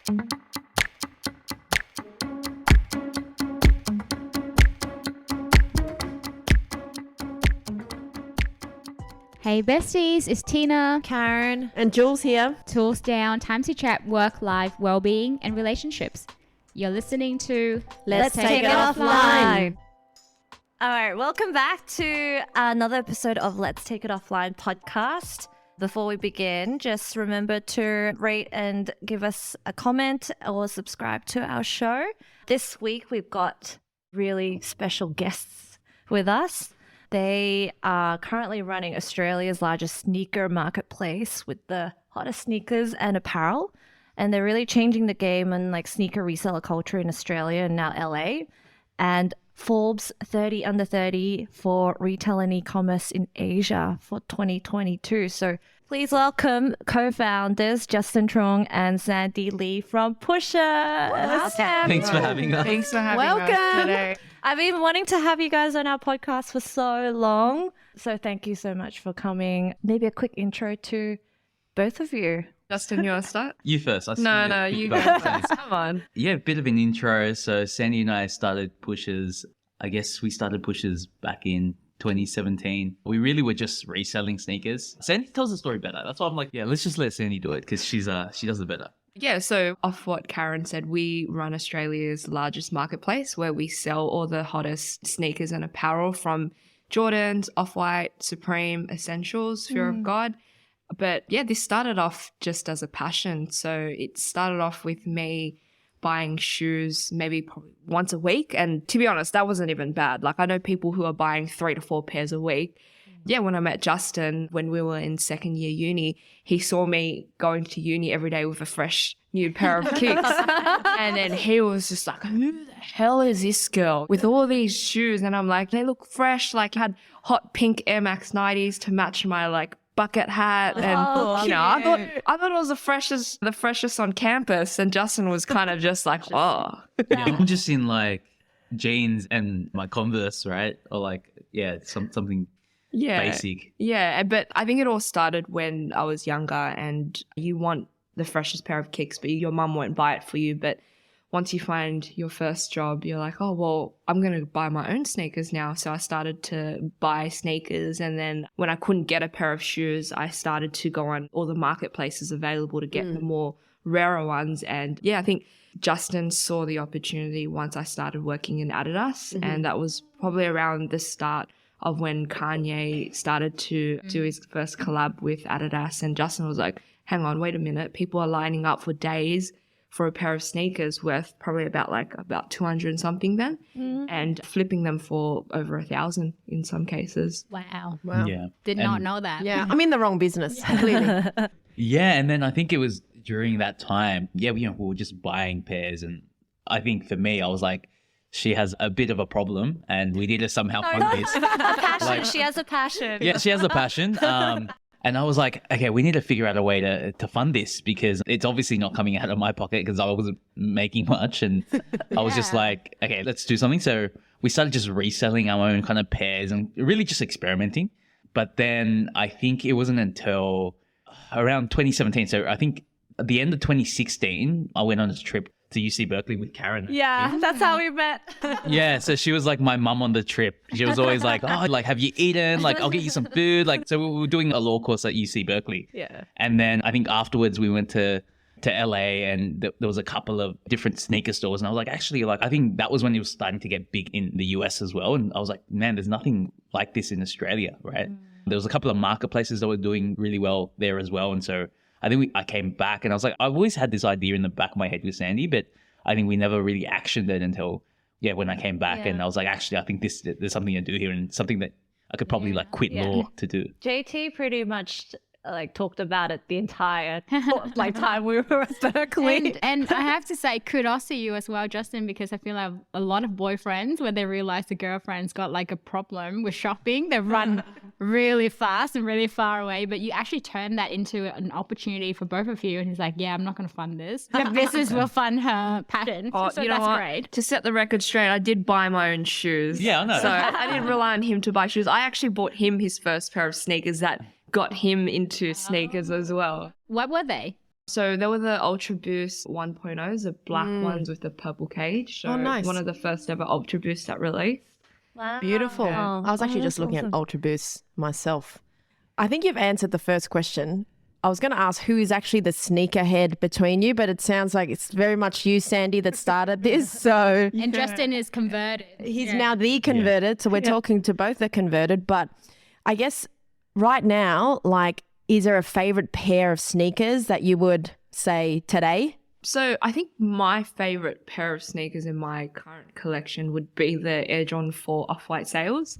Hey besties, it's Tina, Karen, and Jules here. Tools down, time to chat work, life, well-being, and relationships. You're listening to Let's Take It Offline. All right, welcome back to another episode of Let's Take It Offline podcast. Before we begin, just remember to rate and give us a comment or subscribe to our show. This week, we've got really special guests with us. They are currently running Australia's largest sneaker marketplace with the hottest sneakers and apparel. And they're really changing the game and like sneaker reseller culture in Australia and now LA. And Forbes 30 under 30 for retail and e-commerce in Asia for 2022. So please welcome co-founders Justin Truong and Sandy Li from PUSHAS. Thanks for having us. Thanks for having us today. I've been wanting to have you guys on our podcast for so long. So thank you so much for coming. Maybe a quick intro to both of you. Justin, you want to start? You first. No, you go first. Come on. Yeah, a bit of an intro. So Sandy and I started PUSHAS. I guess we started PUSHAS back in 2017. We really were just reselling sneakers. Sandy tells the story better. That's why I'm like, yeah, let's just let Sandy do it because she does it better. Yeah, so off what Karen said, we run Australia's largest marketplace where we sell all the hottest sneakers and apparel from Jordans, Off-White, Supreme, Essentials, Fear of God. But yeah, this started off just as a passion. So it started off with me buying shoes maybe probably once a week. And to be honest, that wasn't even bad. Like I know people who are buying 3 to 4 pairs a week. Yeah, when I met Justin, when we were in second year uni, he saw me going to uni every day with a fresh new pair of kicks. And then he was just like, who the hell is this girl with all these shoes? And I'm like, they look fresh. Like I had hot pink Air Max 90s to match my like bucket hat. And, I thought it was the freshest on campus. And Justin was kind of just like, oh. Yeah, I'm just in like jeans and my Converse, right? Or like, yeah, something basic. Yeah, but I think it all started when I was younger and you want the freshest pair of kicks, but your mum won't buy it for you. But once you find your first job, you're like, oh, well, I'm going to buy my own sneakers now. So I started to buy sneakers. And then when I couldn't get a pair of shoes, I started to go on all the marketplaces available to get the more rarer ones. And yeah, I think Justin saw the opportunity once I started working in Adidas. And that was probably around the start of when Kanye started to do his first collab with Adidas. And Justin was like, hang on, wait a minute. People are lining up for days for a pair of sneakers worth probably about 200 and something then, and flipping them for over 1,000 in some cases. Wow. Yeah. Did not know that. Yeah, I'm in the wrong business, clearly. Yeah, and then I think it was during that time, we were just buying pairs. And I think for me, I was like, she has a bit of a problem and we need to somehow fund this. A passion. She has a passion. Yeah, she has a passion. And I was like, okay, we need to figure out a way to fund this because it's obviously not coming out of my pocket because I wasn't making much. And I was just like, okay, let's do something. So we started just reselling our own kind of pairs and really just experimenting. But then I think it wasn't until around 2017. So I think at the end of 2016, I went on a trip to UC Berkeley with Karen. Yeah, that's how we met. Yeah, so she was like my mum on the trip. She was always like, oh, like, have you eaten? Like, I'll get you some food. Like, so we were doing a law course at UC Berkeley. Yeah. And then I think afterwards we went to LA and there was a couple of different sneaker stores. And I was like, actually, like, I think that was when it was starting to get big in the US as well. And I was like, man, there's nothing like this in Australia, right? There was a couple of marketplaces that were doing really well there as well. And so I think I came back and I was like, I've always had this idea in the back of my head with Sandy, but I think we never really actioned it until, when I came back and I was like, actually, I think there's something to do here and something that I could probably like quit law to do. JT pretty much like talked about it the entire like time we were at Berkeley. And I have to say kudos to you as well, Justin, because I feel like a lot of boyfriends, when they realize the girlfriend's got like a problem with shopping, they run really fast and really far away. But you actually turn that into an opportunity for both of you. And he's like, yeah, I'm not going to fund this. The business will fund her pattern. So that's great. To set the record straight, I did buy my own shoes. Yeah, I know. So I didn't rely on him to buy shoes. I actually bought him his first pair of sneakers that got him into sneakers as well. What were they? So there were the Ultra Boost 1.0s, the black ones with the purple cage. So nice. one of the first ever Ultra Boosts that released. Wow. Beautiful. Oh, I was actually that's just looking awesome. at Ultra Boost myself. I think you've answered the first question. I was going to ask who is actually the sneakerhead between you, but it sounds like it's very much you, Sandy, that started this. So And Justin is converted. he's now the converted. So we're talking to both the converted. But I guess right now, like, is there a favorite pair of sneakers that you would say today? So I think my favorite pair of sneakers in my current collection would be the Air Jordan 4 Off-White Sails.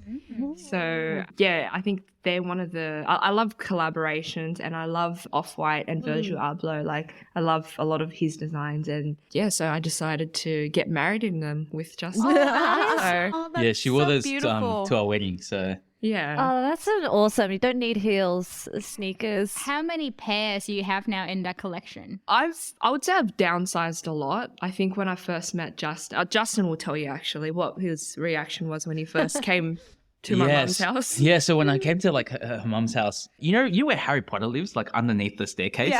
So yeah, I think they're one of the, I love collaborations, and I love Off-White and Virgil Abloh. Like, I love a lot of his designs, and yeah, so I decided to get married in them with Justin. So, Yeah, she wore those to our wedding. So yeah. Oh, that's an awesome. You don't need heels, sneakers. How many pairs do you have now in that collection? I would say I've downsized a lot. I think when I first met Justin, Justin will tell you actually what his reaction was when he first came to my mum's house. Yeah, so when I came to like her mum's house, you know where Harry Potter lives, like underneath the staircase.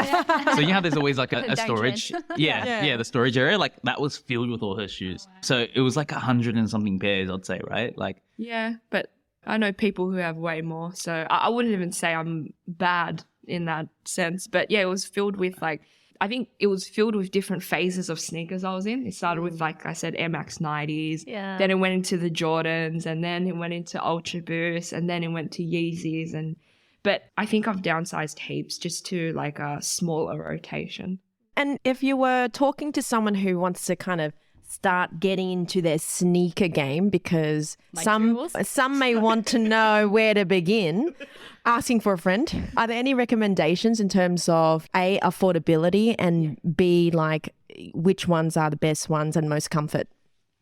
So you know how there's always like a storage. Yeah, the storage area. Like that was filled with all her shoes. So it was like 100 and something pairs, I'd say, right? Like Yeah, but I know people who have way more. So I wouldn't even say I'm bad in that sense. But yeah, it was filled with like, I think it was filled with different phases of sneakers I was in. It started with, like I said, Air Max 90s. Yeah. Then it went into the Jordans, and then it went into Ultra Boost, and then it went to Yeezys. But I think I've downsized heaps just to like a smaller rotation. And if you were talking to someone who wants to kind of start getting into their sneaker game, because some may want to know where to begin, asking for a friend, are there any recommendations in terms of A, affordability, and B, like which ones are the best ones and most comfort?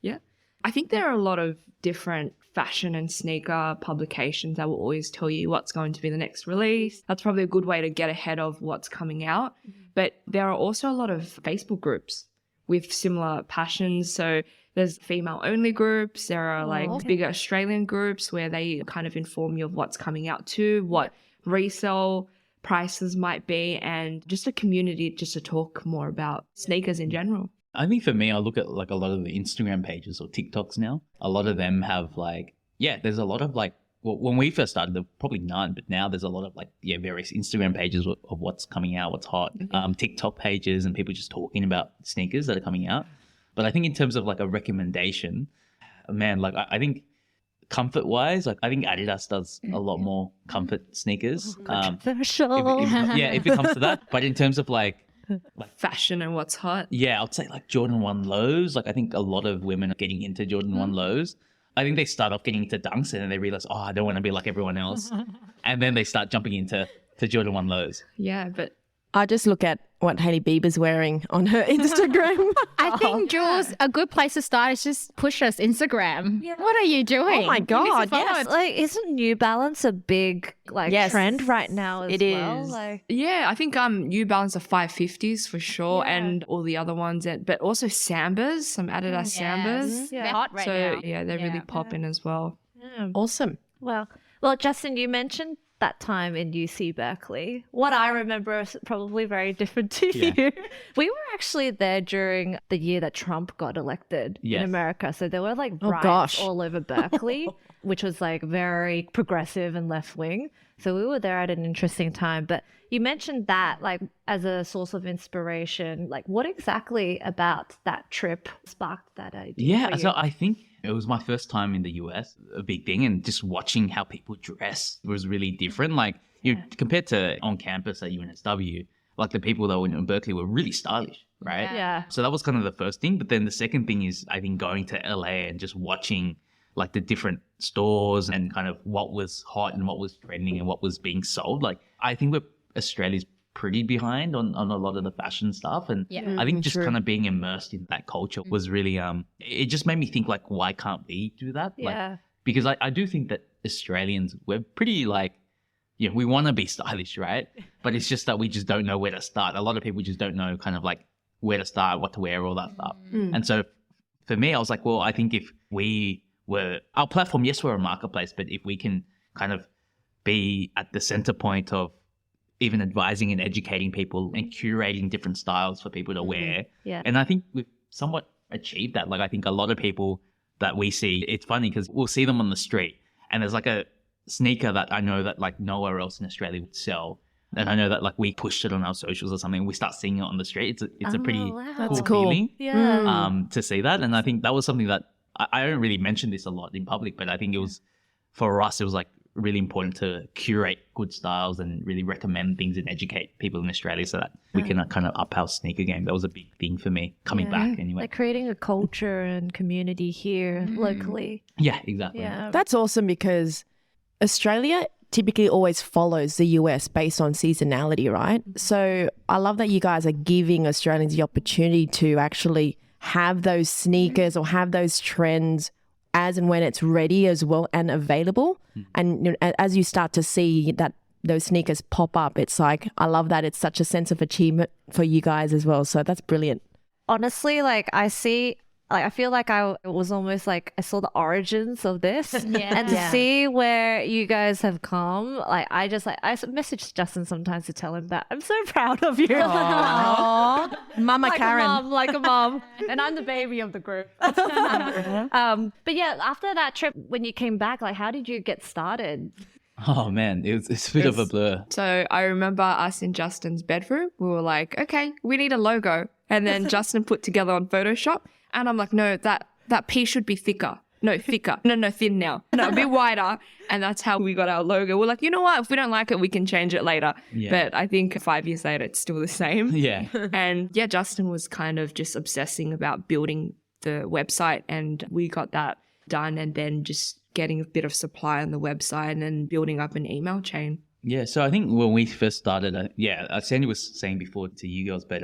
Yeah. I think there are a lot of different fashion and sneaker publications that will always tell you what's going to be the next release. That's probably a good way to get ahead of what's coming out. But there are also a lot of Facebook groups with similar passions. So there's female only groups. There are like bigger Australian groups where they kind of inform you of what's coming out too, what resale prices might be, and just a community just to talk more about sneakers in general. I think for me, I look at like a lot of the Instagram pages or TikToks now. A lot of them have like, there's a lot of like, well, when we first started, there were probably none, but now there's a lot of like, various Instagram pages of what's coming out, what's hot, TikTok pages, and people just talking about sneakers that are coming out. But I think in terms of like a recommendation, man, like I think comfort wise, like I think Adidas does a lot more comfort sneakers. Controversial. If it comes to that. But in terms of like Fashion and what's hot. yeah, I'd say like Jordan 1 lows. Like I think a lot of women are getting into Jordan 1 lows. I think they start off getting into dunks and then they realize, I don't want to be like everyone else. And then they start jumping into Jordan 1 lows. Yeah, but I just look at what Hailey Bieber's wearing on her Instagram. I think, Jules, a good place to start is just PUSHAS Instagram. What are you doing? Oh my God, yes. Like, isn't New Balance a big trend right now as It well? is. Like, yeah, I think New Balance are 550s for sure, and all the other ones, but also Sambas, some Adidas Sambas. They're hot right So now. yeah, they're really popping as well. Awesome. well, Justin, you mentioned that time in UC Berkeley. What I remember is probably very different to you. We were actually there during the year that Trump got elected in America. So there were like riots all over Berkeley, which was like very progressive and left wing. So we were there at an interesting time. But you mentioned that like as a source of inspiration. Like what exactly about that trip sparked that idea? Yeah, for you? so I think it was my first time in the US, a big thing, and just watching how people dress was really different. Like compared to on campus at UNSW, like the people that were in Berkeley were really stylish, right? Yeah. So that was kind of the first thing. But then the second thing is I think going to LA and just watching like the different stores and kind of what was hot and what was trending and what was being sold. Like I think Australia's pretty behind on a lot of the fashion stuff, and I think just kind of being immersed in that culture was really it just made me think like, why can't we do that? Like, because I do think that Australians, we're pretty like, we want to be stylish, right? But it's just that we just don't know where to start. A lot of people just don't know kind of like where to start, what to wear, all that stuff. And so for me, I was like, well, I think if we were our platform, yes, we're a marketplace, but if we can kind of be at the center point of even advising and educating people and curating different styles for people to wear. Yeah. And I think we've somewhat achieved that. Like I think a lot of people that we see, it's funny because we'll see them on the street and there's like a sneaker that I know that like nowhere else in Australia would sell. And I know that like we pushed it on our socials or something. We start seeing it on the street. It's a pretty That's cool cool. feeling Yeah. to see that. And I think that was something that I don't really mention this a lot in public, but I think it was for us, it was like really important to curate good styles and really recommend things and educate people in Australia so that we can kind of up our sneaker game. That was a big thing for me coming back anyway. Like creating a culture and community here locally. Yeah, exactly. Yeah. That's awesome because Australia typically always follows the US based on seasonality, right? So I love that you guys are giving Australians the opportunity to actually have those sneakers or have those trends as and when it's ready as well and available. And you know, as you start to see that those sneakers pop up, it's like, I love that. It's such a sense of achievement for you guys as well. So that's brilliant. Honestly, like I feel like I was almost like I saw the origins of this, and to see where you guys have come, like I message Justin sometimes to tell him that I'm so proud of you. Aww. Mama Karen. Like a mom, and I'm the baby of the group. But yeah, after that trip, when you came back, like how did you get started? Oh man, it's a bit of a blur. So I remember us in Justin's bedroom. We were like, okay, we need a logo. And then Justin put together on Photoshop. And I'm like, no, that P should be thicker. No, thicker. No, thin now. No, a bit wider. And that's how we got our logo. We're like, you know what? If we don't like it, we can change it later. Yeah. But I think 5 years later, it's still the same. Yeah. And yeah, Justin was kind of just obsessing about building the website. And we got that done. And then just getting a bit of supply on the website and then building up an email chain. Yeah. So I think when we first started, Sandy was saying before to you girls, but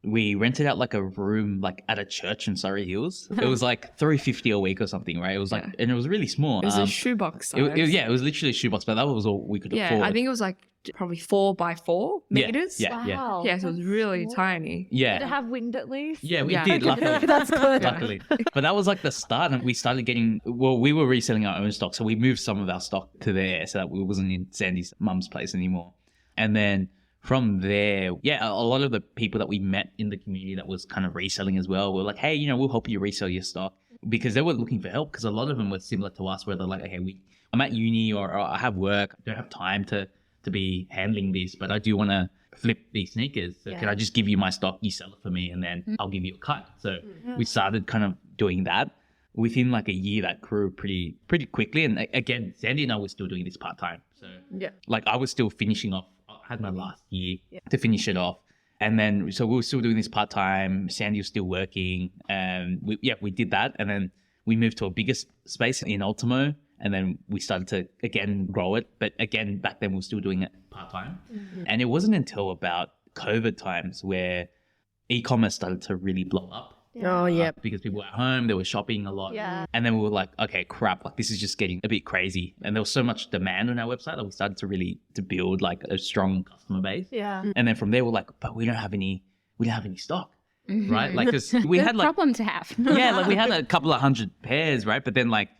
we rented out like a room like at a church in Surrey Hills. It was like $350 a week or something, right? It was like, and it was really small. It was a shoebox size. It was literally a shoebox, but that was all we could afford. Yeah, I think it was like probably 4 by 4 meters. Yeah. Wow. Yeah, so it was really tiny. Yeah. Did it have wind at least? Yeah, we Yeah. did. Luckily. That's good. Luckily. But that was like the start, and we started getting, we were reselling our own stock. So we moved some of our stock to there so that it wasn't in Sandy's mum's place anymore. And then from there, a lot of the people that we met in the community that was kind of reselling as well were like, hey, we'll help you resell your stock, because they were looking for help, because a lot of them were similar to us, where they're like, okay, I'm at uni or I have work, I don't have time to be handling this, but I do want to flip these sneakers. So can I just give you my stock, you sell it for me, and then I'll give you a cut. So we started kind of doing that. Within like a year, that grew pretty quickly. And again, Sandy and I were still doing this part-time. So like I was still finishing off, I had my last year to finish it off. And then, so we were still doing this part-time. Sandy was still working. And we did that. And then we moved to a bigger space in Ultimo. And then we started to, again, grow it. But again, back then we were still doing it part-time. And it wasn't until about COVID times where e-commerce started to really blow up. Oh, yeah. Because people were at home, they were shopping a lot. Yeah. And then we were like, okay, crap, like this is just getting a bit crazy. And there was so much demand on our website that we started to build like a strong customer base. Yeah. And then from there we're like, but we don't have any stock. Right? Like, cause we Good had like, problem to have. like we had a couple of hundred pairs, right? But then like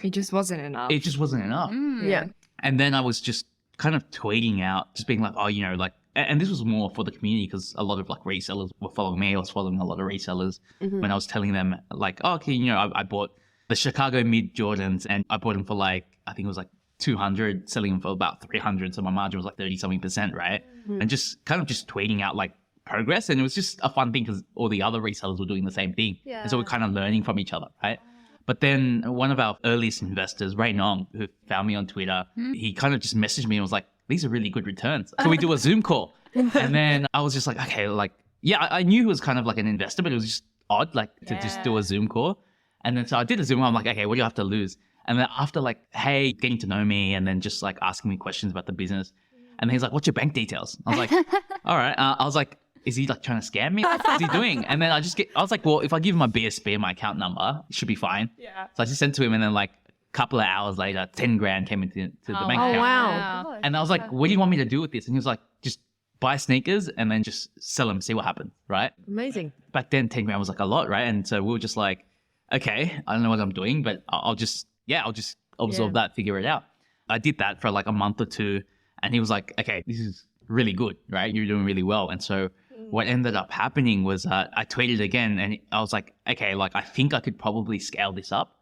It just wasn't enough. it just wasn't enough. Yeah. And then I was just kind of tweeting out, just being like, oh, like, and this was more for the community, because a lot of like resellers were following me. I was following a lot of resellers when I was telling them like, oh, okay, I bought the Chicago mid Jordans, and I bought them for like, I think it was like 200, selling them for about 300. So my margin was like 30-something%, right? And just kind of just tweeting out like progress. And it was just a fun thing because all the other resellers were doing the same thing. Yeah. And so we're kind of learning from each other, right? But then one of our earliest investors, Ray Nong, who found me on Twitter, he kind of just messaged me and was like, these are really good returns. Can we do a Zoom call? And then I was just like, okay, like, I knew he was kind of like an investor, but it was just odd, like to just do a Zoom call. And then so I did a Zoom call. I'm like, okay, what do you have to lose? And then after like, hey, getting to know me and then just like asking me questions about the business. And then he's like, what's your bank details? I was like, all right. I was like, is he like trying to scam me? What's he doing? And then I was like, well, if I give him my BSB and my account number, it should be fine. Yeah. So I just sent to him, and then like a couple of hours later, 10 grand came into the bank account. Oh, wow. And I was like, what do you want me to do with this? And he was like, just buy sneakers and then just sell them, see what happens, right? Amazing. Back then, 10 grand was like a lot, right? And so we were just like, okay, I don't know what I'm doing, but I'll just absorb that, figure it out. I did that for like a month or two, and he was like, okay, this is really good, right? You're doing really well. And so what ended up happening was I tweeted again and I was like, okay, like I think I could probably scale this up.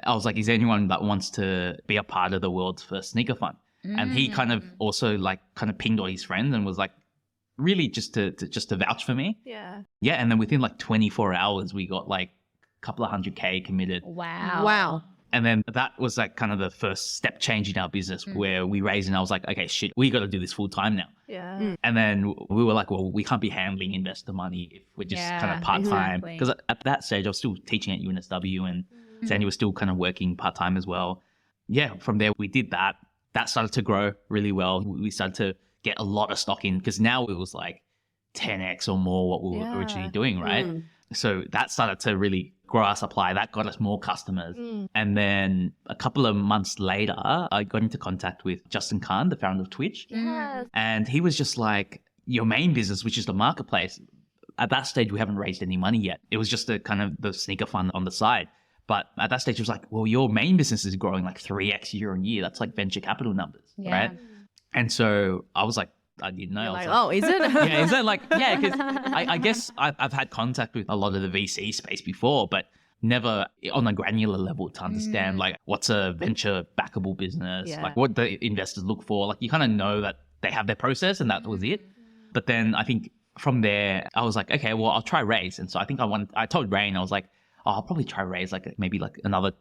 I was like, is there anyone that wants to be a part of the world's first sneaker fund? And he kind of also like kind of pinged all his friends and was like, really just to vouch for me. Yeah. Yeah. And then within like 24 hours, we got like a couple of 100K committed. Wow. And then that was like kind of the first step change in our business where we raised and I was like, okay, shit, we got to do this full time now. Yeah. And then we were like, well, we can't be handling investor money if we're just kind of part-time. exactly. Because at that stage, I was still teaching at UNSW and Sandy was still kind of working part-time as well. Yeah, from there, we did that. That started to grow really well. We started to get a lot of stock in because now it was like 10x or more what we were originally doing, right? So that started to really grow our supply. That got us more customers. And then a couple of months later, I got into contact with Justin Khan, the founder of Twitch. Yes. And he was just like, your main business, which is the marketplace, at that stage, we haven't raised any money yet. It was just a kind of the sneaker fund on the side. But at that stage, it was like, well, your main business is growing like 3x year on year. That's like venture capital numbers, right? And so I was like, I didn't know. I was Like, oh, is it? yeah, is that like, yeah, because I guess I've had contact with a lot of the VC space before, but never on a granular level to understand like what's a venture backable business, like what the investors look for. Like you kind of know that they have their process and that was it. But then I think from there, I was like, okay, well, I'll try raise. And so I think I told Rain, I was like, oh, I'll probably try raise like maybe like another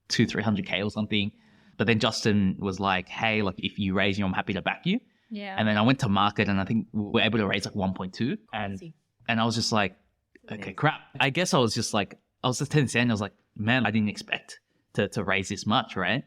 200-300K or something. But then Justin was like, hey, like if you raise, I'm happy to back you. Yeah. And then I went to market and I think we were able to raise like 1.2. And I was just like, okay, crap. I guess I was just telling Sandy, I was like, man, I didn't expect to raise this much, right?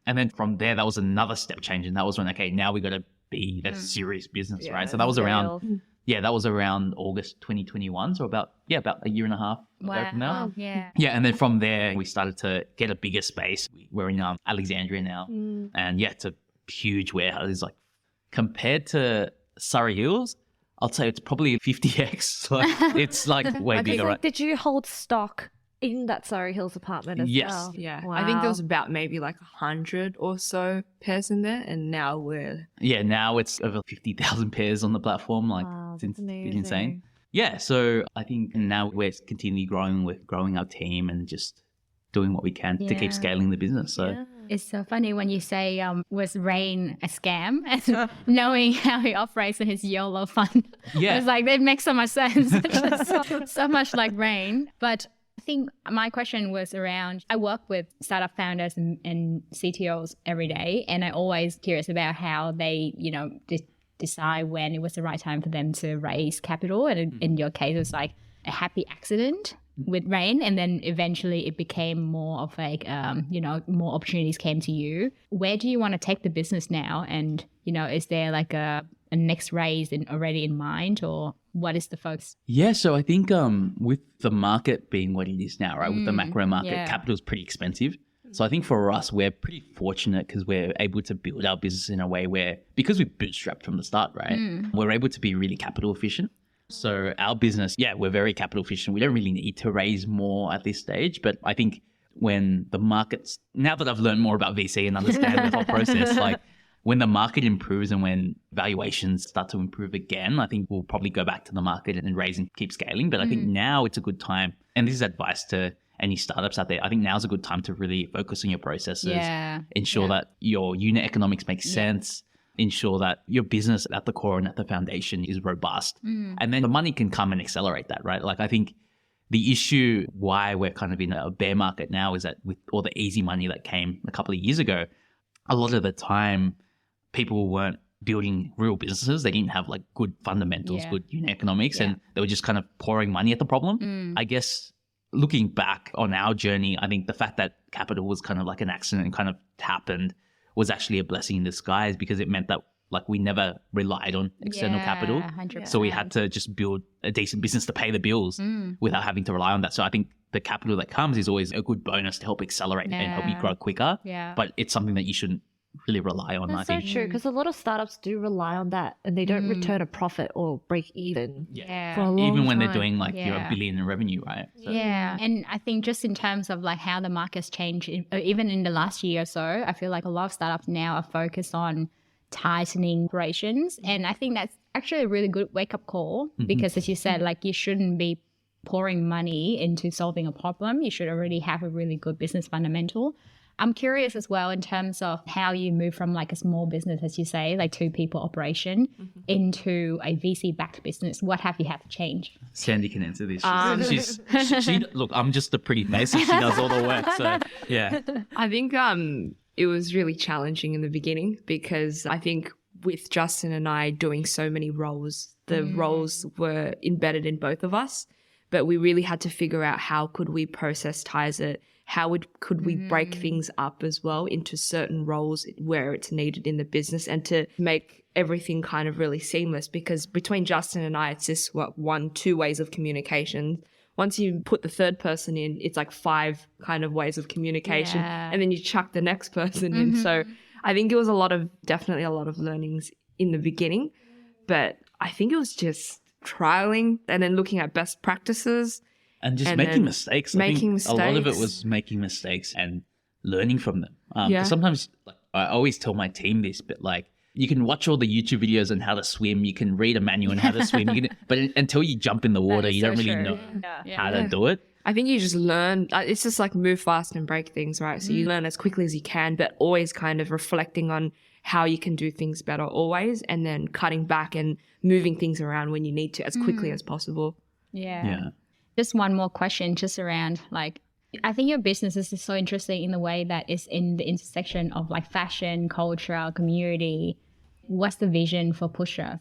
And then from there, that was another step change. And that was when, okay, now we got to be a serious business, right? So that was around, that was around August 2021. So about a year and a half. Wow. Yeah. Yeah. And then from there, we started to get a bigger space. We're in Alexandria now. And yeah, it's a huge warehouse. It's like, compared to Surrey Hills, I'd say it's probably 50x. Like, it's like way bigger. Right? Did you hold stock in that Surrey Hills apartment as well? Yeah. Wow. I think there was about maybe like 100 or so pairs in there. And now now it's over 50,000 pairs on the platform. Like, it's insane. Yeah. So I think now we're continually growing with growing our team and just doing what we can to keep scaling the business. So it's so funny when you say, was Rain a scam? And knowing how he operates in his YOLO fund. Yeah. It's like, it makes so much sense. so much like Rain. But I think my question was around, I work with startup founders and CTOs every day. And I'm always curious about how they, decide when it was the right time for them to raise capital. And in your case, it was like a happy accident with Rain, and then eventually it became more of like more opportunities came to you. Where do you want to take the business now? And is there like a next raise already in mind, or what is the focus? Yeah, so I think with the market being what it is now, right, with the macro market, capital is pretty expensive. So I think for us, we're pretty fortunate because we're able to build our business in a way where, because we bootstrapped from the start, right, we're able to be really capital efficient. So our business, we're very capital efficient. We don't really need to raise more at this stage. But I think when the markets, now that I've learned more about VC and understand the whole process, like when the market improves and when valuations start to improve again, I think we'll probably go back to the market and raise and keep scaling. But I think now it's a good time. And this is advice to any startups out there. I think now's a good time to really focus on your processes, ensure that your unit economics makes sense. Ensure that your business at the core and at the foundation is robust. And then the money can come and accelerate that, right? Like I think the issue why we're kind of in a bear market now is that with all the easy money that came a couple of years ago, a lot of the time people weren't building real businesses. They didn't have like good fundamentals, good unit economics, and they were just kind of pouring money at the problem. I guess looking back on our journey, I think the fact that capital was kind of like an accident and kind of happened was actually a blessing in disguise, because it meant that like we never relied on external capital. 100%. So we had to just build a decent business to pay the bills without having to rely on that. So I think the capital that comes is always a good bonus to help accelerate and help you grow quicker. Yeah. But it's something that you shouldn't really rely on. That's I think. so true, because a lot of startups do rely on that and they don't return a profit or break even for a long Even when time. they're doing like $1 billion in revenue, right? So. Yeah. And I think just in terms of like how the market's changed, even in the last year or so, I feel like a lot of startups now are focused on tightening operations. And I think that's actually a really good wake-up call because, as you said, like, you shouldn't be pouring money into solving a problem. You should already have a really good business fundamental. I'm curious as well in terms of how you move from like a small business, as you say, like 2 people operation into a VC-backed business. What have you had to change? Sandy can answer this. Look, I'm just the pretty face and she does all the work. So, yeah. I think it was really challenging in the beginning because I think with Justin and I doing so many roles, the roles were embedded in both of us, but we really had to figure out how could we process-tize it, could we break things up as well into certain roles where it's needed in the business and to make everything kind of really seamless, because between Justin and I, it's just 2 ways of communication. Once you put the third person in, it's like 5 kind of ways of communication and then you chuck the next person in. So I think it was definitely a lot of learnings in the beginning, but I think it was just trialing and then looking at best practices. And just making mistakes. I think a lot of it was making mistakes and learning from them. Sometimes, like, I always tell my team this, but like, you can watch all the YouTube videos on how to swim. You can read a manual on how to swim. But until you jump in the water, you don't really know how to do it. I think you just learn. It's just like move fast and break things, right? So you learn as quickly as you can, but always kind of reflecting on how you can do things better always, and then cutting back and moving things around when you need to as quickly as possible. Yeah. Just one more question just around, like, I think your business is so interesting in the way that it's in the intersection of like fashion, culture, community. What's the vision for PUSHAS?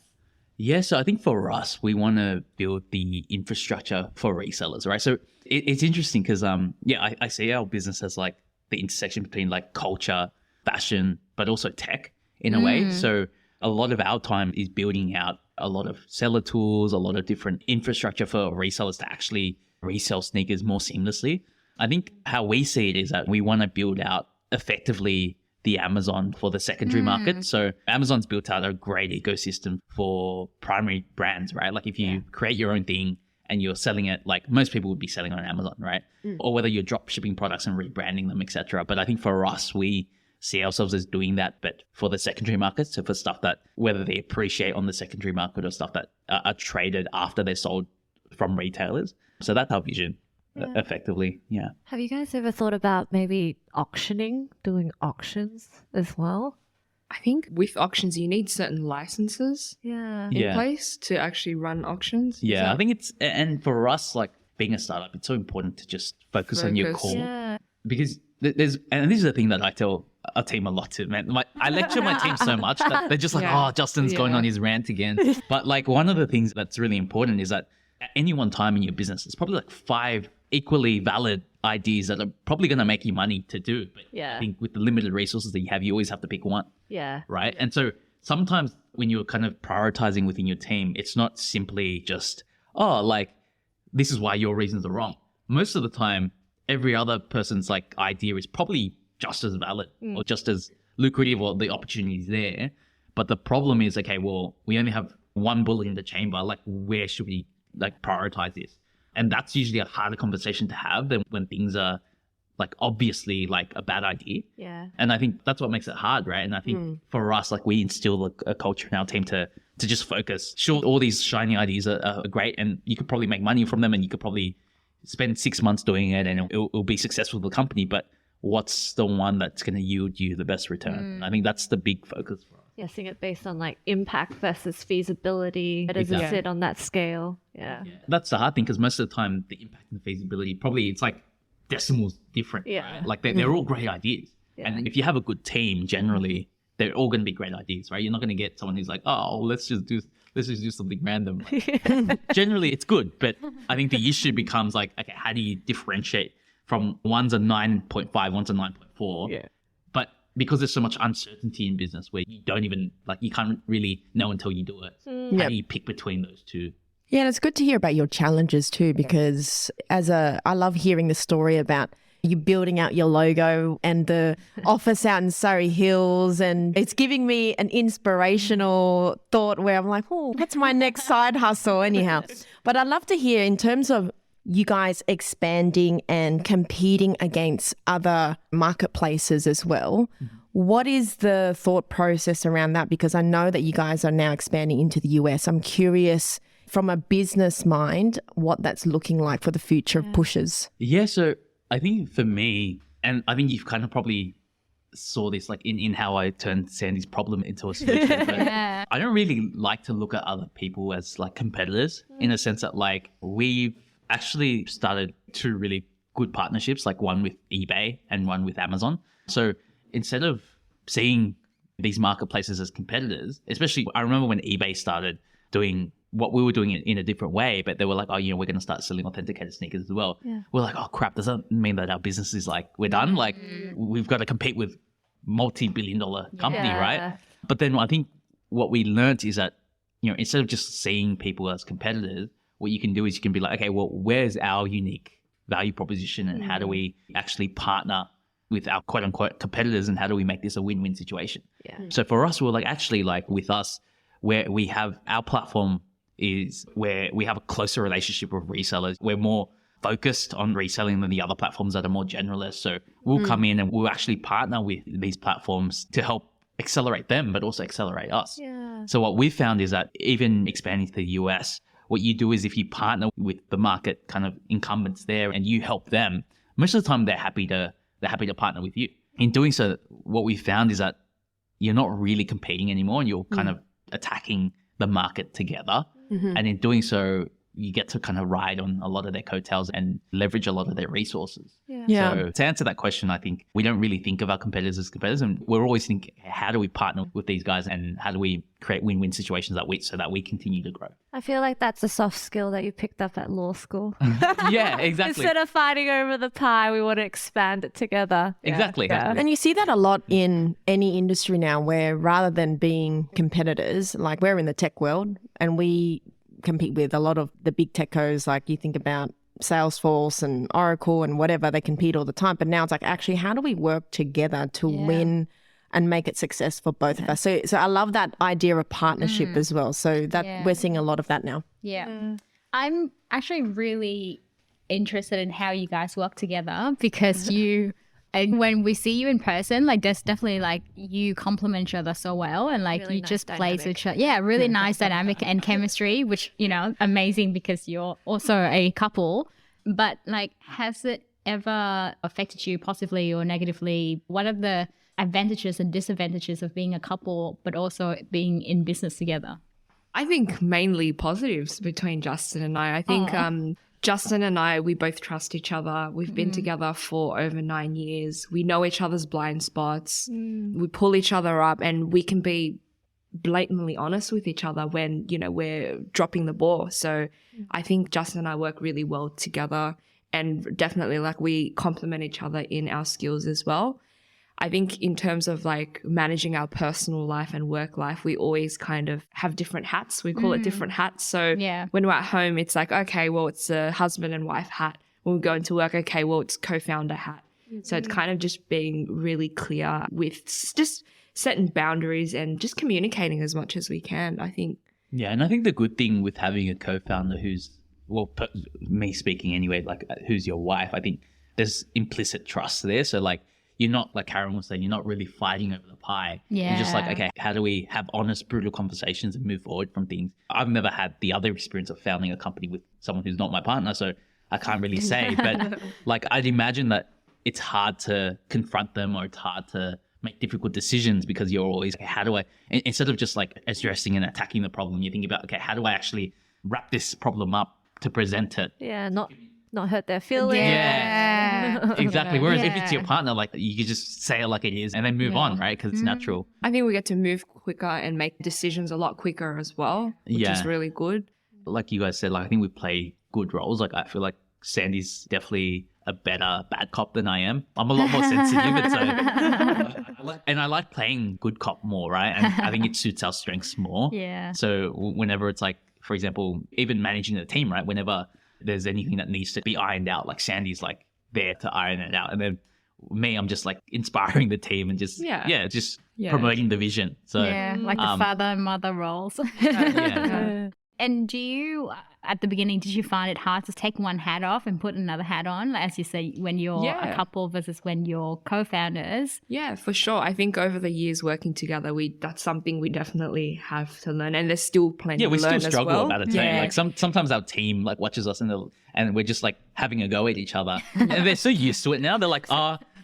Yeah, so I think for us, we want to build the infrastructure for resellers, right? So it's interesting because, I see our business as like the intersection between like culture, fashion, but also tech in a way. So a lot of our time is building out a lot of seller tools, a lot of different infrastructure for resellers to actually resell sneakers more seamlessly. I think how we see it is that we want to build out effectively the Amazon for the secondary market. So Amazon's built out a great ecosystem for primary brands, right? Like if you create your own thing and you're selling it, like most people would be selling on Amazon, right? Or whether you're drop shipping products and rebranding them, etc. But I think for us, we see ourselves as doing that, but for the secondary market. So for stuff that whether they appreciate on the secondary market or stuff that are traded after they're sold from retailers. So that's our vision, effectively. Yeah. Have you guys ever thought about maybe doing auctions as well? I think with auctions, you need certain licenses in place to actually run auctions. Yeah, I think and for us, like being a startup, it's so important to just focus on your core. Yeah. Because this is the thing that I tell our team a lot too, man. I lecture my team so much that they're just like, oh, Justin's going on his rant again. But like one of the things that's really important is that at any one time in your business, it's probably like 5 equally valid ideas that are probably going to make you money to do. But I think with the limited resources that you have, you always have to pick one. Yeah. Right. And so sometimes when you're kind of prioritizing within your team, it's not simply just, this is why your reasons are wrong. Most of the time, every other person's like idea is probably just as valid or just as lucrative, or the opportunity is there. But the problem is, okay, well, we only have one bullet in the chamber. Like, where should we like prioritize this? And that's usually a harder conversation to have than when things are like obviously like a bad idea. Yeah. And I think that's what makes it hard, right? And I think for us, like we instill a culture in our team to just focus. Sure, all these shiny ideas are great and you could probably make money from them and you could probably spend 6 months doing it and it'll be successful for the company. But what's the one that's going to yield you the best return? I think that's the big focus for us. Yeah, seeing it based on like impact versus feasibility. It doesn't sit on that scale. Yeah. That's the hard thing because most of the time the impact and feasibility, probably it's like decimals different. Yeah. Right? Like they're all great ideas. Yeah. And if you have a good team, generally, they're all going to be great ideas, right? You're not going to get someone who's like, oh, let's just do something random. Generally, it's good. But I think the issue becomes like, okay, how do you differentiate from one's a 9.5, one's a 9.4? Yeah. But because there's so much uncertainty in business where you don't even, like, you can't really know until you do it. How do you pick between those two? Yeah, and it's good to hear about your challenges too, because I love hearing the story about you building out your logo and the office out in Surrey Hills, and it's giving me an inspirational thought where I'm like, oh, that's my next side hustle anyhow. But I'd love to hear in terms of you guys expanding and competing against other marketplaces as well. What is the thought process around that? Because I know that you guys are now expanding into the US. I'm curious from a business mind what that's looking like for the future of PUSHAS. Yeah, so I think for me, and I think you've kind of probably saw this like in how I turned Sandy's problem into a solution. But I don't really like to look at other people as like competitors in a sense that like we've actually started 2 really good partnerships, like one with eBay and one with Amazon. So instead of seeing these marketplaces as competitors, especially I remember when eBay started doing what we were doing in a different way, but they were like, oh, we're going to start selling authenticated sneakers as well. Yeah. We're like, oh crap, does that mean that our business is like, we're done? Like we've got to compete with multi-billion-dollar company, right? But then I think what we learned is that, instead of just seeing people as competitors, what you can do is you can be like, okay, well, where's our unique value proposition and how do we actually partner with our quote unquote competitors and how do we make this a win-win situation? Yeah. So for us, we're like, actually like with us, where we have our platform is where we have a closer relationship with resellers. We're more focused on reselling than the other platforms that are more generalist. So we'll come in and we'll actually partner with these platforms to help accelerate them, but also accelerate us. Yeah. So what we've found is that even expanding to the US, what you do is if you partner with the market kind of incumbents there and you help them, most of the time they're happy to partner with you. In doing so, what we found is that you're not really competing anymore and you're kind of attacking the market together. And in doing so, you get to kind of ride on a lot of their coattails and leverage a lot of their resources. Yeah. So to answer that question, I think we don't really think of our competitors as competitors, and we're always thinking, how do we partner with these guys and how do we create win-win situations so that we continue to grow? I feel like that's a soft skill that you picked up at law school. Yeah, exactly. Instead of fighting over the pie, we want to expand it together. Exactly. Yeah. And you see that a lot in any industry now where rather than being competitors, like we're in the tech world and we compete with a lot of the big techos, like you think about Salesforce and Oracle and whatever, they compete all the time. But now it's like, actually, how do we work together to win and make it success for both of us? So I love that idea of partnership as well. So that we're seeing a lot of that now. Yeah. I'm actually really interested in how you guys work together because and when we see you in person, like there's definitely like you complement each other so well and like really you nice just play with each other. Yeah, really nice dynamic and chemistry, which, amazing because you're also a couple. But like, has it ever affected you positively or negatively? What are the advantages and disadvantages of being a couple, but also being in business together? I think mainly positives between Justin and I. I think Justin and I, we both trust each other. We've been together for over 9 years. We know each other's blind spots. We pull each other up and we can be blatantly honest with each other when, we're dropping the ball. So I think Justin and I work really well together and definitely like we complement each other in our skills as well. I think in terms of like managing our personal life and work life, we always kind of have different hats. We call it different hats. So when we're at home, it's like, okay, well, it's a husband and wife hat. When we go into work, okay, well, it's co-founder hat. So it's kind of just being really clear with just setting boundaries and just communicating as much as we can, I think. Yeah, and I think the good thing with having a co-founder who's, me speaking anyway, like who's your wife, I think there's implicit trust there. So like, you're not, like Karen was saying, you're not really fighting over the pie. Yeah. You're just like, okay, how do we have honest, brutal conversations and move forward from things? I've never had the other experience of founding a company with someone who's not my partner, so I can't really say. But like, I'd imagine that it's hard to confront them or it's hard to make difficult decisions because you're always, okay, how do I, instead of just like addressing and attacking the problem, you think about, okay, how do I actually wrap this problem up to present it? Yeah, not hurt their feelings. Yeah, exactly. Whereas if it's your partner, like you can just say it like it is and then move on, right? Because it's natural. I think we get to move quicker and make decisions a lot quicker as well, which is really good. Like you guys said, like I think we play good roles. Like I feel like Sandy's definitely a better bad cop than I am. I'm a lot more sensitive. And I like playing good cop more, right? And I think it suits our strengths more. Yeah. So whenever it's like, for example, even managing the team, right? Whenever there's anything that needs to be ironed out, like Sandy's like there to iron it out. And then me, I'm just like inspiring the team and just, promoting the vision. So like the father and mother roles. And do you, at the beginning, did you find it hard to take one hat off and put another hat on? Like, as you say, when you're a couple versus when you're co-founders? Yeah, for sure. I think over the years working together, that's something we definitely have to learn. And there's still plenty to learn as well. Yeah, we still struggle about it too. Yeah. Like sometimes our team like watches us and we're just like having a go at each other. And they're so used to it now. They're like,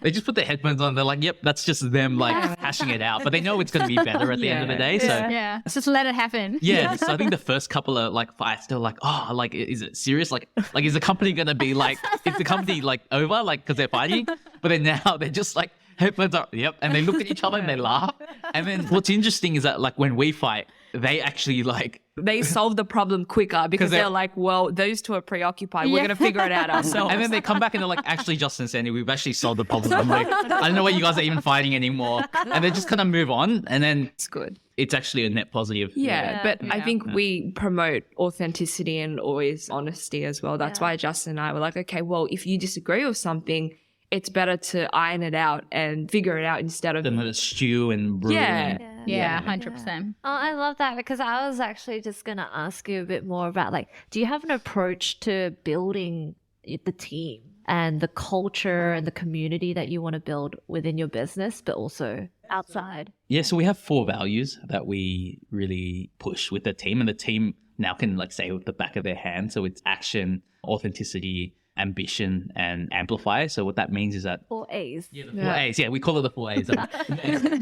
they just put their headphones on. They're like, yep, that's just them like hashing it out. But they know it's going to be better at the end of the day. So just let it happen. Yeah. So I think the first couple of like fights, they're like, like, is it serious? Like is the company going to be like, is the company like over? Like, because they're fighting. But then now they're just like, headphones are, yep. And they look at each other and they laugh. And then what's interesting is that like when we fight, they actually like, they solve the problem quicker because they're like, well, those two are preoccupied. We're going to figure it out ourselves. And then they come back and they're like, actually, Justin and Sandy, we've actually solved the problem. I'm like, I don't know why you guys are even fighting anymore. And they just kind of move on. And then it's good. It's actually a net positive. But I think we promote authenticity and always honesty as well. That's why Justin and I were like, okay, well, if you disagree with something, it's better to iron it out and figure it out instead of... Than let it stew and brew. Yeah, 100%. Oh, I love that because I was actually just going to ask you a bit more about like, do you have an approach to building the team and the culture and the community that you want to build within your business, but also outside? Yeah, so we have 4 values that we really push with the team, and the team now can like say with the back of their hand. So it's action, authenticity, ambition, and amplify. So what that means is that 4 A's. Yeah, the 4 A's. Yeah, we call it the 4 A's.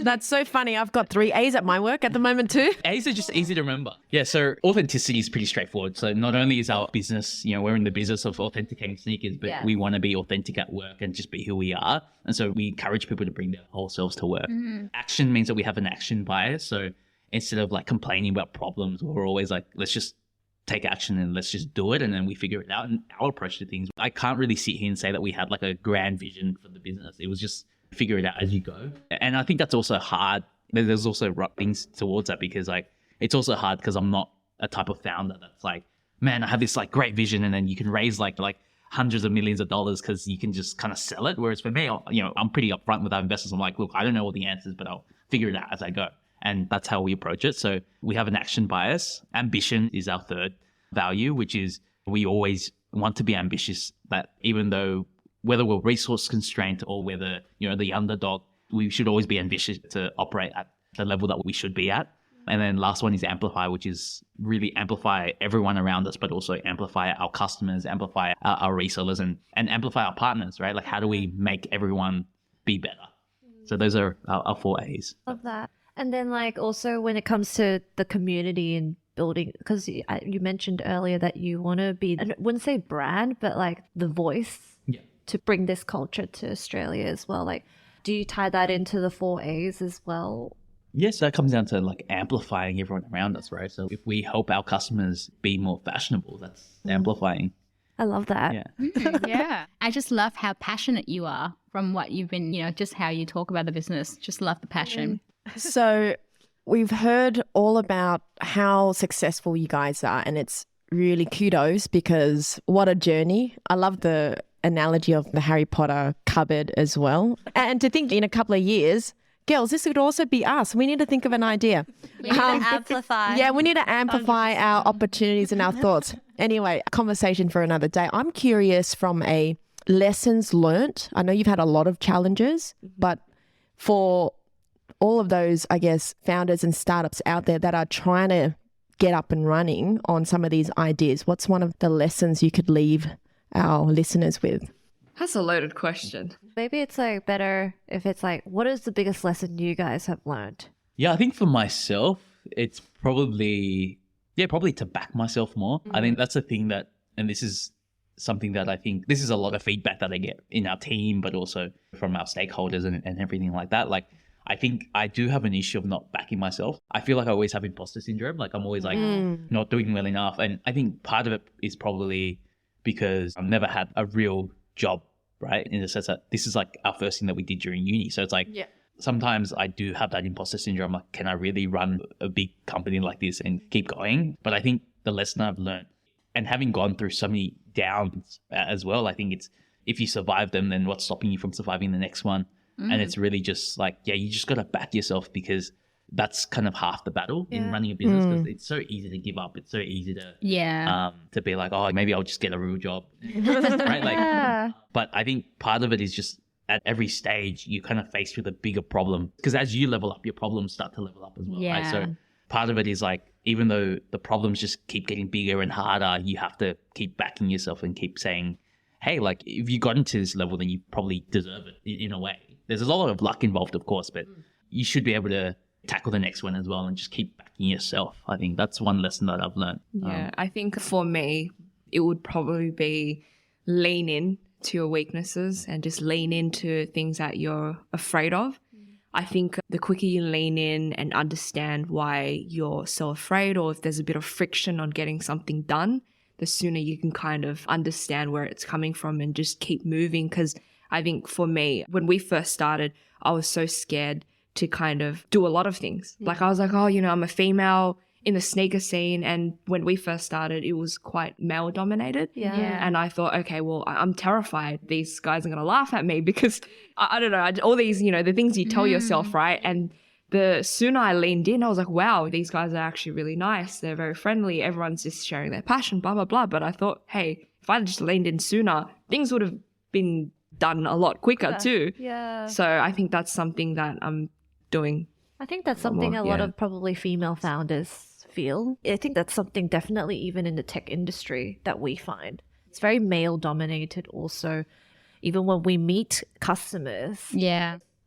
That's so funny. I've got 3 A's at my work at the moment too. A's are just easy to remember. Yeah, so authenticity is pretty straightforward. So not only is our business, we're in the business of authenticating sneakers, but we want to be authentic at work and just be who we are. And so we encourage people to bring their whole selves to work. Action means that we have an action bias. So instead of like complaining about problems, we're always like, let's just take action and let's just do it, and then we figure it out. And our approach to things, I can't really sit here and say that we had like a grand vision for the business. It was just figure it out as you go. And I think that's also hard. There's also things towards that because like it's also hard because I'm not a type of founder that's like, man, I have this like great vision, and then you can raise like hundreds of millions of dollars because you can just kind of sell it. Whereas for me, I'm pretty upfront with our investors. I'm like, look, I don't know all the answers, but I'll figure it out as I go. And that's how we approach it. So we have an action bias. Ambition is our 3rd value, which is we always want to be ambitious, that even though whether we're resource constrained or whether, the underdog, we should always be ambitious to operate at the level that we should be at. And then last one is amplify, which is really amplify everyone around us, but also amplify our customers, amplify our resellers, and amplify our partners, right? Like how do we make everyone be better? So those are our 4 A's. Love that. And then like also when it comes to the community and building, because you mentioned earlier that you want to be, I wouldn't say brand, but like the voice to bring this culture to Australia as well. Like, do you tie that into the 4 A's as well? Yes, that comes down to like amplifying everyone around us, right? So if we help our customers be more fashionable, that's amplifying. I love that. Yeah. I just love how passionate you are from what you've been, just how you talk about the business. Just love the passion. So we've heard all about how successful you guys are, and it's really kudos because what a journey. I love the analogy of the Harry Potter cupboard as well. And to think in a couple of years, girls, this could also be us. We need to think of an idea. We need to amplify. Yeah, we need to amplify our opportunities and our thoughts. Anyway, a conversation for another day. I'm curious from a lessons learnt. I know you've had a lot of challenges, but for all of those, I guess, founders and startups out there that are trying to get up and running on some of these ideas, what's one of the lessons you could leave our listeners with? That's a loaded question. Maybe it's like better if it's like, what is the biggest lesson you guys have learned? Yeah, I think for myself, it's probably to back myself more. I think that's the thing that, and this is something that I think, this is a lot of feedback that I get in our team, but also from our stakeholders and everything like that. Like, I think I do have an issue of not backing myself. I feel like I always have imposter syndrome. Like I'm always like not doing well enough. And I think part of it is probably because I've never had a real job, right? In the sense that this is like our first thing that we did during uni. So it's like sometimes I do have that imposter syndrome. Like, can I really run a big company like this and keep going? But I think the lesson I've learned, and having gone through so many downs as well, I think it's if you survive them, then what's stopping you from surviving the next one? And it's really just like, you just got to back yourself because that's kind of half the battle in running a business, because it's so easy to give up. It's so easy to be like, oh, maybe I'll just get a real job, right? Like, but I think part of it is just at every stage you kind of faced with a bigger problem, because as you level up, your problems start to level up as well, right? So part of it is like, even though the problems just keep getting bigger and harder, you have to keep backing yourself and keep saying, hey, like if you got into this level, then you probably deserve it in a way. There's a lot of luck involved, of course, but you should be able to tackle the next one as well and just keep backing yourself. I think that's one lesson that I've learned. Yeah, I think for me, it would probably be lean in to your weaknesses and just lean into things that you're afraid of. I think the quicker you lean in and understand why you're so afraid, or if there's a bit of friction on getting something done, the sooner you can kind of understand where it's coming from and just keep moving. Because I think for me, when we first started, I was so scared to kind of do a lot of things. Like I was like, oh, I'm a female in the sneaker scene. And when we first started, it was quite male dominated. And I thought, okay, well, I'm terrified. These guys are going to laugh at me because I don't know, all these, the things you tell yourself, right? And the sooner I leaned in, I was like, wow, these guys are actually really nice. They're very friendly. Everyone's just sharing their passion, blah, blah, blah. But I thought, hey, if I just leaned in sooner, things would have been done a lot quicker too. So I think that's something that I'm doing. I think that's something a lot of probably female founders feel. I think that's something definitely even in the tech industry that we find. It's very male dominated also. Even when we meet customers,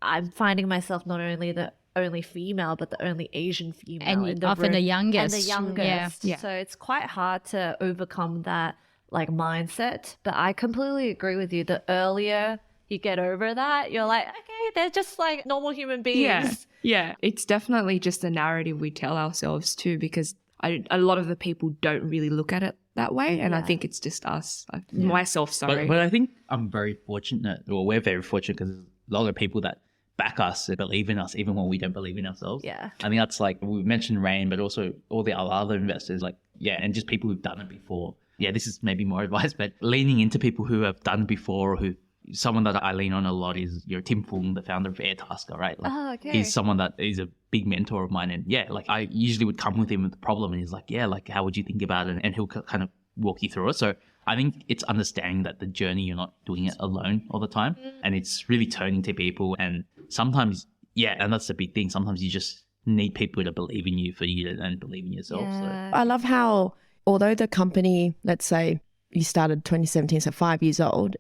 I'm finding myself not only the only female, but the only Asian female and in the often room. the youngest. And the youngest. So it's quite hard to overcome that like mindset. But I completely agree with you. The earlier you get over that, you're like, okay, they're just like normal human beings. Yeah. It's definitely just a narrative we tell ourselves too, because a lot of the people don't really look at it that way. And I think it's just us, myself, sorry. But I think I'm very fortunate, or we're very fortunate, because there's a lot of people that back us and believe in us even when we don't believe in ourselves. I think that's like, we mentioned Rain, but also all the other investors, like, and just people who've done it before. This is maybe more advice, but leaning into people who have done it before, or who, someone that I lean on a lot is Tim Fung, the founder of Airtasker, right? Like, he's someone that is a big mentor of mine. And like I usually would come with him with the problem, and he's like, like, how would you think about it? And he'll kind of walk you through it. So I think it's understanding that the journey, you're not doing it alone all the time. And it's really turning to people. And sometimes, and that's the big thing. Sometimes you just need people to believe in you for you to then believe in yourself. So I love how, although the company, let's say you started 2017, so 5 years old,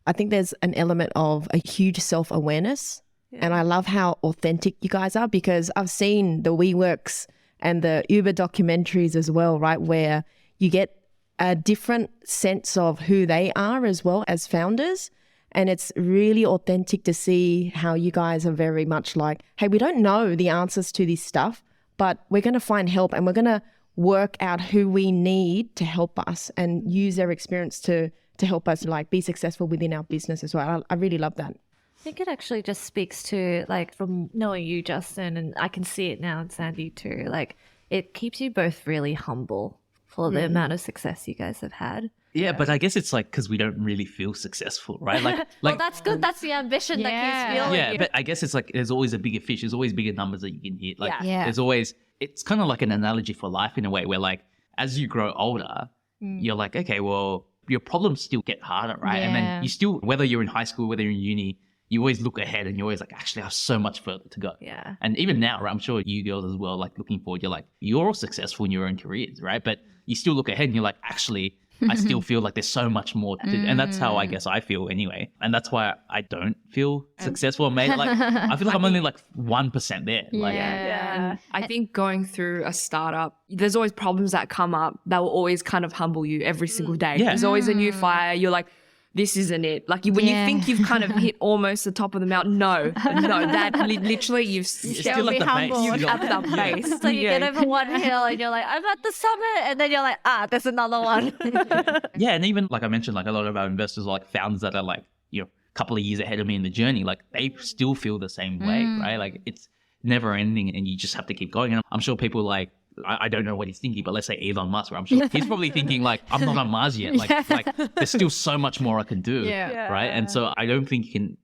I think there's an element of a huge self-awareness. And I love how authentic you guys are, because I've seen the WeWorks and the Uber documentaries as well, right, where you get a different sense of who they are as well as founders. And it's really authentic to see how you guys are very much like, hey, we don't know the answers to this stuff, but we're going to find help, and we're going to work out who we need to help us and use their experience to help us like be successful within our business as well. I really love that. I think it actually just speaks to, like, from knowing you, Justin, and I can see it now in Sandy too, like it keeps you both really humble for the amount of success you guys have had. But I guess it's like, because we don't really feel successful, right? Like well, that's good. That's the ambition that keeps fueling you. But I guess it's like, there's always a bigger fish. There's always bigger numbers that you can hit. Like there's always, it's kind of like an analogy for life in a way, where like, as you grow older, you're like, okay, well, your problems still get harder, right? And then you still, whether you're in high school, whether you're in uni, you always look ahead and you're always like, actually, I have so much further to go. And even now, right, I'm sure you girls as well, like looking forward, you're like, you're all successful in your own careers, right? But you still look ahead and you're like, actually, I still feel like there's so much more to do. And that's how I guess I feel anyway. And that's why I don't feel successful or made. Like, I feel like I'm only like 1% there. Like, And I think going through a startup, there's always problems that come up that will always kind of humble you every single day. There's always a new fire. You're like, this isn't it. Like when you think you've kind of hit almost the top of the mountain, no, that literally you've still at the base. At the base. So you get over one hill and you're like, I'm at the summit, and then you're like, there's another one. And even like I mentioned, like a lot of our investors are like founders that are like, a couple of years ahead of me in the journey. Like they still feel the same way, right? Like it's never ending, and you just have to keep going. And I'm sure people like, I don't know what he's thinking, but let's say Elon Musk, where I'm sure he's probably thinking like, I'm not on Mars yet. Like there's still so much more I can do, right? And so I don't think you can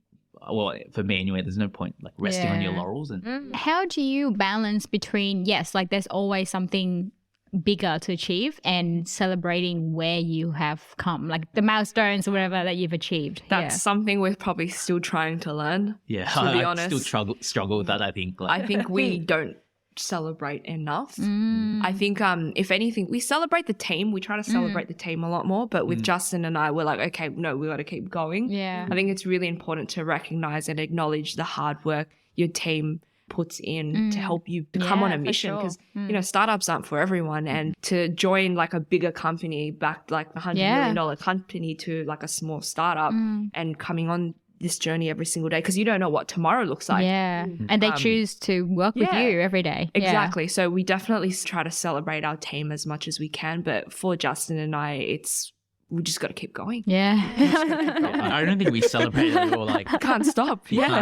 well, for me anyway, there's no point like resting on your laurels. And How do you balance between, yes, like there's always something bigger to achieve and celebrating where you have come, like the milestones or whatever that you've achieved? That's something we're probably still trying to learn. yeah, To be I honest. still struggle with that. I think. Like, I think we don't celebrate enough. I think if anything, we celebrate the team. We try to celebrate the team a lot more. But with Justin and I, we're like, okay, no, we got to keep going. Yeah. I think it's really important to recognize and acknowledge the hard work your team puts in to help you come on a for mission, sure. because you know, startups aren't for everyone, and to join like a bigger company, back like $100 million company, to like a small startup and coming on this journey every single day, because you don't know what tomorrow looks like. Yeah. And they choose to work with yeah. you every day. Yeah. Exactly. So we definitely try to celebrate our team as much as we can, but for Justin and I, we just got to keep going. Yeah. I don't think we celebrate it or like. Can't stop. Yeah.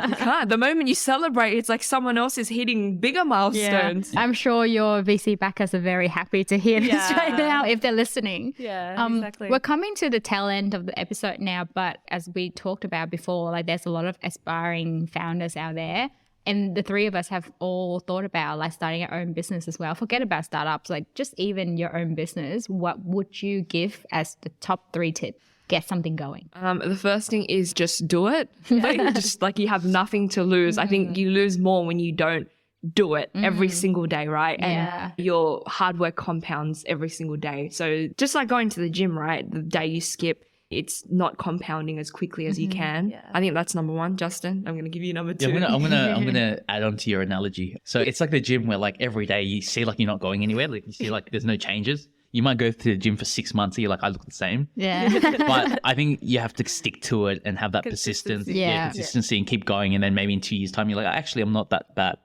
You can't. The moment you celebrate, it's like someone else is hitting bigger milestones. I'm sure your VC backers are very happy to hear this right now if they're listening. Yeah, exactly. We're coming to the tail end of the episode now, but as we talked about before, like there's a lot of aspiring founders out there. And the three of us have all thought about like starting our own business as well. Forget about startups, like just even your own business. What would you give as the top 3 tip? Get something going. The first thing is just do it. Just like you have nothing to lose. I think you lose more when you don't do it every single day, right? Yeah. And your hard work compounds every single day. So just like going to the gym, right? The day you skip, it's not compounding as quickly as you can. Yeah. I think that's number 1, Justin. I'm going to give you number 2. Yeah, I'm gonna add on to your analogy. So it's like the gym where like every day you see like you're not going anywhere. Like you see like there's no changes. You might go to the gym for 6 months and you're like, I look the same. Yeah. But I think you have to stick to it and have that persistence. Yeah. Consistency and keep going. And then maybe in 2 years' time, you're like, actually, I'm not that bad.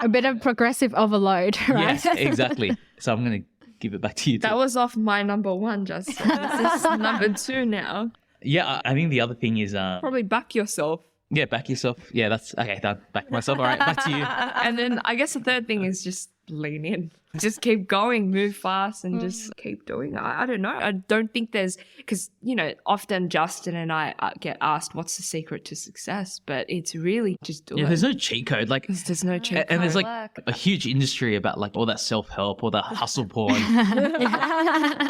A bit of progressive overload, right? Yes, exactly. So I'm going to give it back to you. That was off my number 1, Justin. This is number 2 now. Yeah, I think the other thing is... Probably back yourself. Yeah, back yourself. Yeah, that's... Okay, done. Back myself. All right, back to you. And then I guess the third thing is just lean in. Just keep going, move fast, and just keep doing it. I don't know. I don't think there's... Because, you know, often Justin and I get asked, what's the secret to success? But it's really just do Yeah, it. there's no cheat code. Like... There's no cheat And there's code. like a huge industry about like all that self-help, all that hustle porn.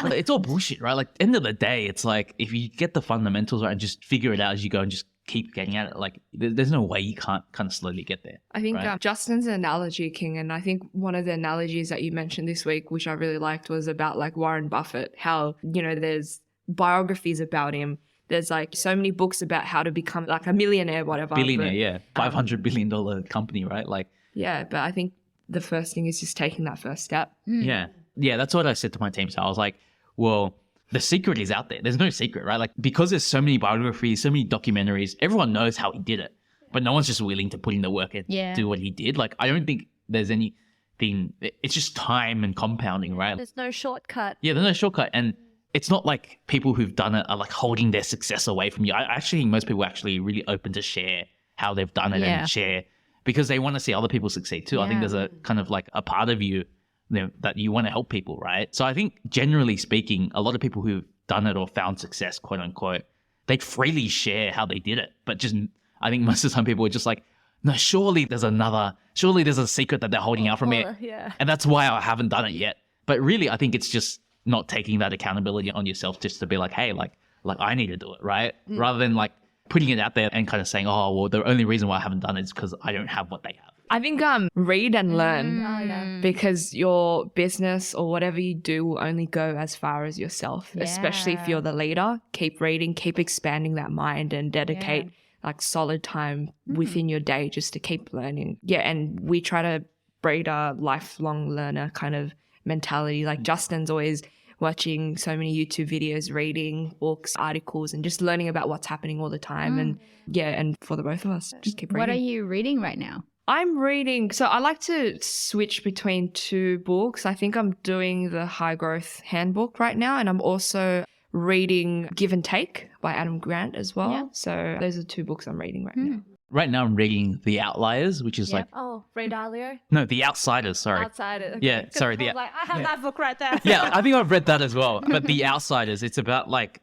But it's all bullshit, right? Like end of the day, it's like if you get the fundamentals right and just figure it out as you go and just keep getting at it, like there's no way you can't kind of slowly get there. I think right? Justin's an analogy king, and I think one of the analogies that you mentioned this week, which I really liked, was about like Warren Buffett, how, you know, there's biographies about him. There's like so many books about how to become like a millionaire, whatever. Billionaire, yeah. $500 billion company, right? Like, yeah, but I think the first thing is just taking that first step. yeah. Yeah, that's what I said to my team. So I was like, well, the secret is out there. There's no secret, right? Like, because there's so many biographies, so many documentaries, everyone knows how he did it, but no one's just willing to put in the work and do what he did. Like, I don't think there's anything, it's just time and compounding, right? There's no shortcut. Yeah, there's no shortcut. And it's not like people who've done it are like holding their success away from you. I actually think most people are actually really open to share how they've done it and share because they want to see other people succeed too. I think there's a kind of like a part of you that you want to help people, right? So I think generally speaking, a lot of people who've done it or found success, quote unquote, they freely share how they did it. But just, I think most of the time people are just like, no, surely there's a secret that they're holding out from me. Yeah. And that's why I haven't done it yet. But really, I think it's just not taking that accountability on yourself just to be like, hey, like I need to do it, right? Rather than like putting it out there and kind of saying, oh, well, the only reason why I haven't done it is because I don't have what they have. I think read and learn because your business or whatever you do will only go as far as yourself, especially if you're the leader. Keep reading, keep expanding that mind and dedicate like solid time within your day just to keep learning. Yeah, and we try to breed a lifelong learner kind of mentality. Like Justin's always watching so many YouTube videos, reading books, articles, and just learning about what's happening all the time. And and for the both of us, just keep reading. What are you reading right now? I'm reading, so I like to switch between 2 books. I think I'm doing the High Growth Handbook right now, and I'm also reading Give and Take by Adam Grant as well. Yeah. So those are 2 books I'm reading right now. Right now I'm reading The Outliers, which is like, Oh, Ray Dalio. no, The Outsiders, sorry. Outside it. Yeah, sorry. I have that book right there. Yeah, I think I've read that as well. But The Outsiders, it's about like,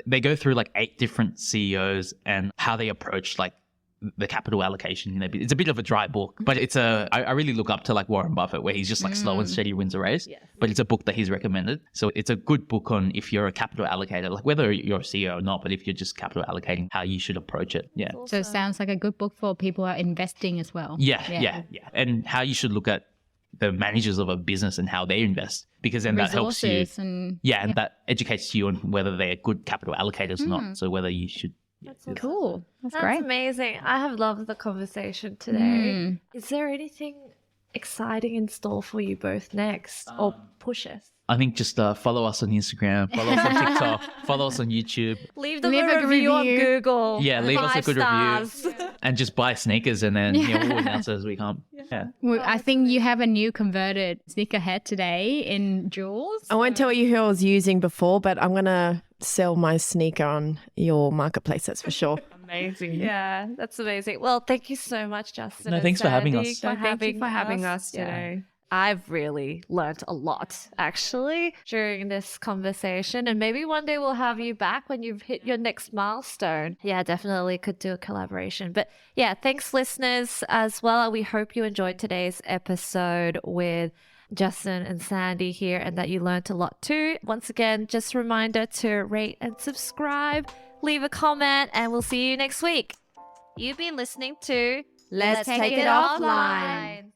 they go through like 8 different CEOs and how they approach like the capital allocation. It's a bit of a dry book, but I really look up to like Warren Buffett, where he's just like slow and steady wins a race. Yes. But it's a book that he's recommended. So it's a good book on if you're a capital allocator, like whether you're a CEO or not, but if you're just capital allocating, how you should approach it. Yeah. So it sounds like a good book for people who are investing as well. Yeah. And how you should look at the managers of a business and how they invest, because then that helps you. And that educates you on whether they're good capital allocators or not. So whether you should. That's awesome. Cool. That's great. That's amazing. I have loved the conversation today. Is there anything exciting in store for you both next, or PUSHAS? I think just follow us on Instagram, follow us on TikTok, follow us on YouTube. Leave a review on Google. Yeah, leave us a good stars. review. And just buy sneakers, and then we'll announce it as we come. Yeah. Well, I think you have a new converted sneakerhead today in Jules. I won't tell you who I was using before, but I'm going to sell my sneaker on your marketplace, that's for sure. Amazing. Yeah, that's amazing. Well, thank you so much, Justin. No, thanks for having us. Thank you for having us today. Yeah. I've really learned a lot actually during this conversation, and maybe one day we'll have you back when you've hit your next milestone. Yeah, definitely could do a collaboration. But yeah, thanks listeners as well. We hope you enjoyed today's episode with Justin and Sandy here, and that you learned a lot too. Once again, just a reminder to rate and subscribe, leave a comment, and we'll see you next week. You've been listening to Let's Take It Offline.